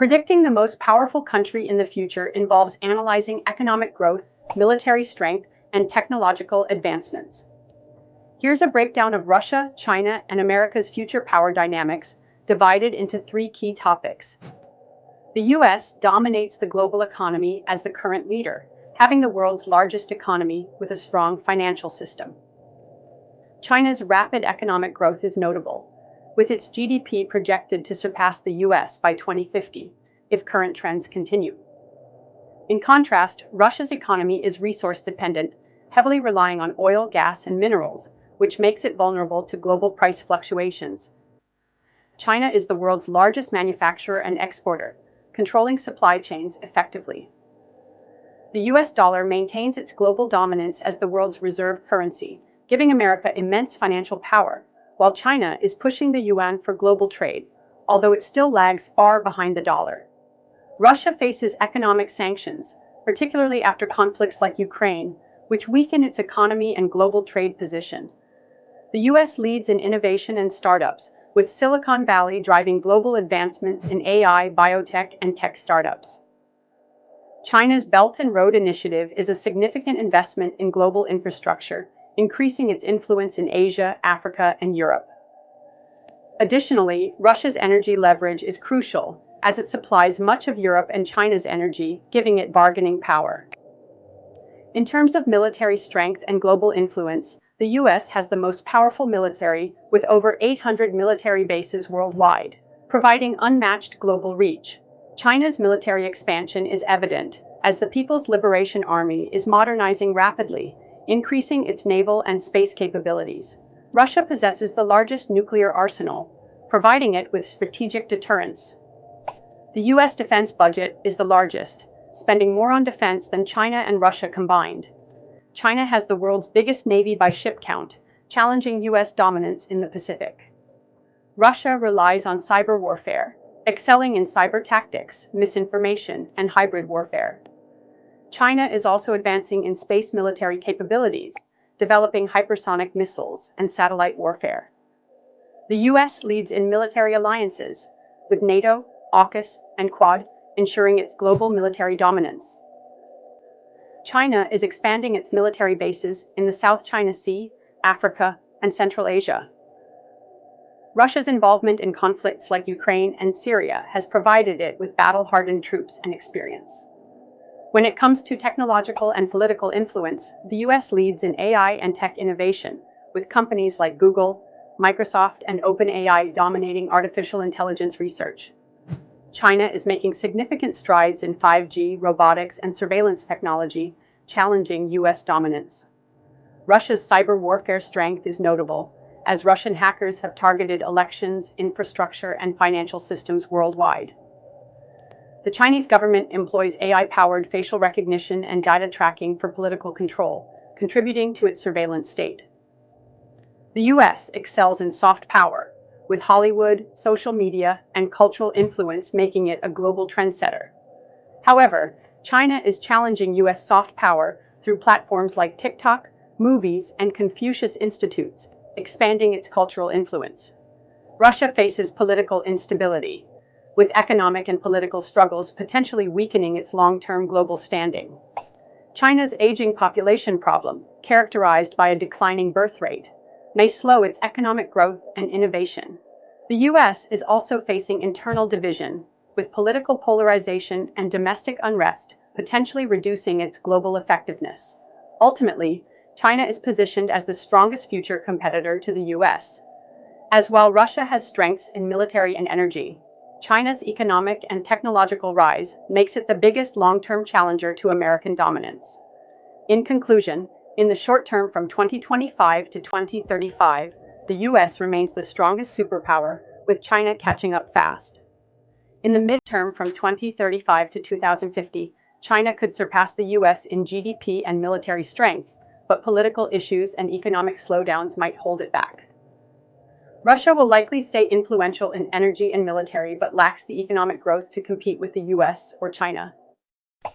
Predicting the most powerful country in the future involves analyzing economic growth, military strength, and technological advancements. Here's a breakdown of Russia, China, and America's future power dynamics, divided into three key topics. The US dominates the global economy as the current leader, having the world's largest economy with a strong financial system. China's rapid economic growth is notable, with its GDP projected to surpass the US by 2050, if current trends continue. In contrast, Russia's economy is resource-dependent, heavily relying on oil, gas, and minerals, which makes it vulnerable to global price fluctuations. China is the world's largest manufacturer and exporter, controlling supply chains effectively. The US dollar maintains its global dominance as the world's reserve currency, giving America immense financial power, while China is pushing the yuan for global trade, although it still lags far behind the dollar. Russia faces economic sanctions, particularly after conflicts like Ukraine, which weaken its economy and global trade position. The US leads in innovation and startups, with Silicon Valley driving global advancements in AI, biotech, and tech startups. China's Belt and Road Initiative is a significant investment in global infrastructure, increasing its influence in Asia, Africa, and Europe. Additionally, Russia's energy leverage is crucial, as it supplies much of Europe and China's energy, giving it bargaining power. In terms of military strength and global influence, the US has the most powerful military, with over 800 military bases worldwide, providing unmatched global reach. China's military expansion is evident, as the People's Liberation Army is modernizing rapidly, increasing its naval and space capabilities. Russia possesses the largest nuclear arsenal, providing it with strategic deterrence. The US defense budget is the largest, spending more on defense than China and Russia combined. China has the world's biggest navy by ship count, challenging US dominance in the Pacific. Russia relies on cyber warfare, excelling in cyber tactics, misinformation, and hybrid warfare. China is also advancing in space military capabilities, developing hypersonic missiles and satellite warfare. The US leads in military alliances, with NATO, AUKUS, and Quad, ensuring its global military dominance. China is expanding its military bases in the South China Sea, Africa, and Central Asia. Russia's involvement in conflicts like Ukraine and Syria has provided it with battle-hardened troops and experience. When it comes to technological and political influence, the US leads in AI and tech innovation, with companies like Google, Microsoft, and OpenAI dominating artificial intelligence research. China is making significant strides in 5G, robotics, and surveillance technology, challenging US dominance. Russia's cyber warfare strength is notable, as Russian hackers have targeted elections, infrastructure, and financial systems worldwide. The Chinese government employs AI-powered facial recognition and data tracking for political control, contributing to its surveillance state. The US excels in soft power, with Hollywood, social media, and cultural influence making it a global trendsetter. However, China is challenging US soft power through platforms like TikTok, movies, and Confucius Institutes, expanding its cultural influence. Russia faces political instability, with economic and political struggles potentially weakening its long-term global standing. China's aging population problem, characterized by a declining birth rate, may slow its economic growth and innovation. The US is also facing internal division, with political polarization and domestic unrest potentially reducing its global effectiveness. Ultimately, China is positioned as the strongest future competitor to the US. As while Russia has strengths in military and energy, China's economic and technological rise makes it the biggest long-term challenger to American dominance. In conclusion, in the short term from 2025 to 2035, the US remains the strongest superpower, with China catching up fast. In the midterm from 2035 to 2050, China could surpass the US in GDP and military strength, but political issues and economic slowdowns might hold it back. Russia will likely stay influential in energy and military but lacks the economic growth to compete with the US or China.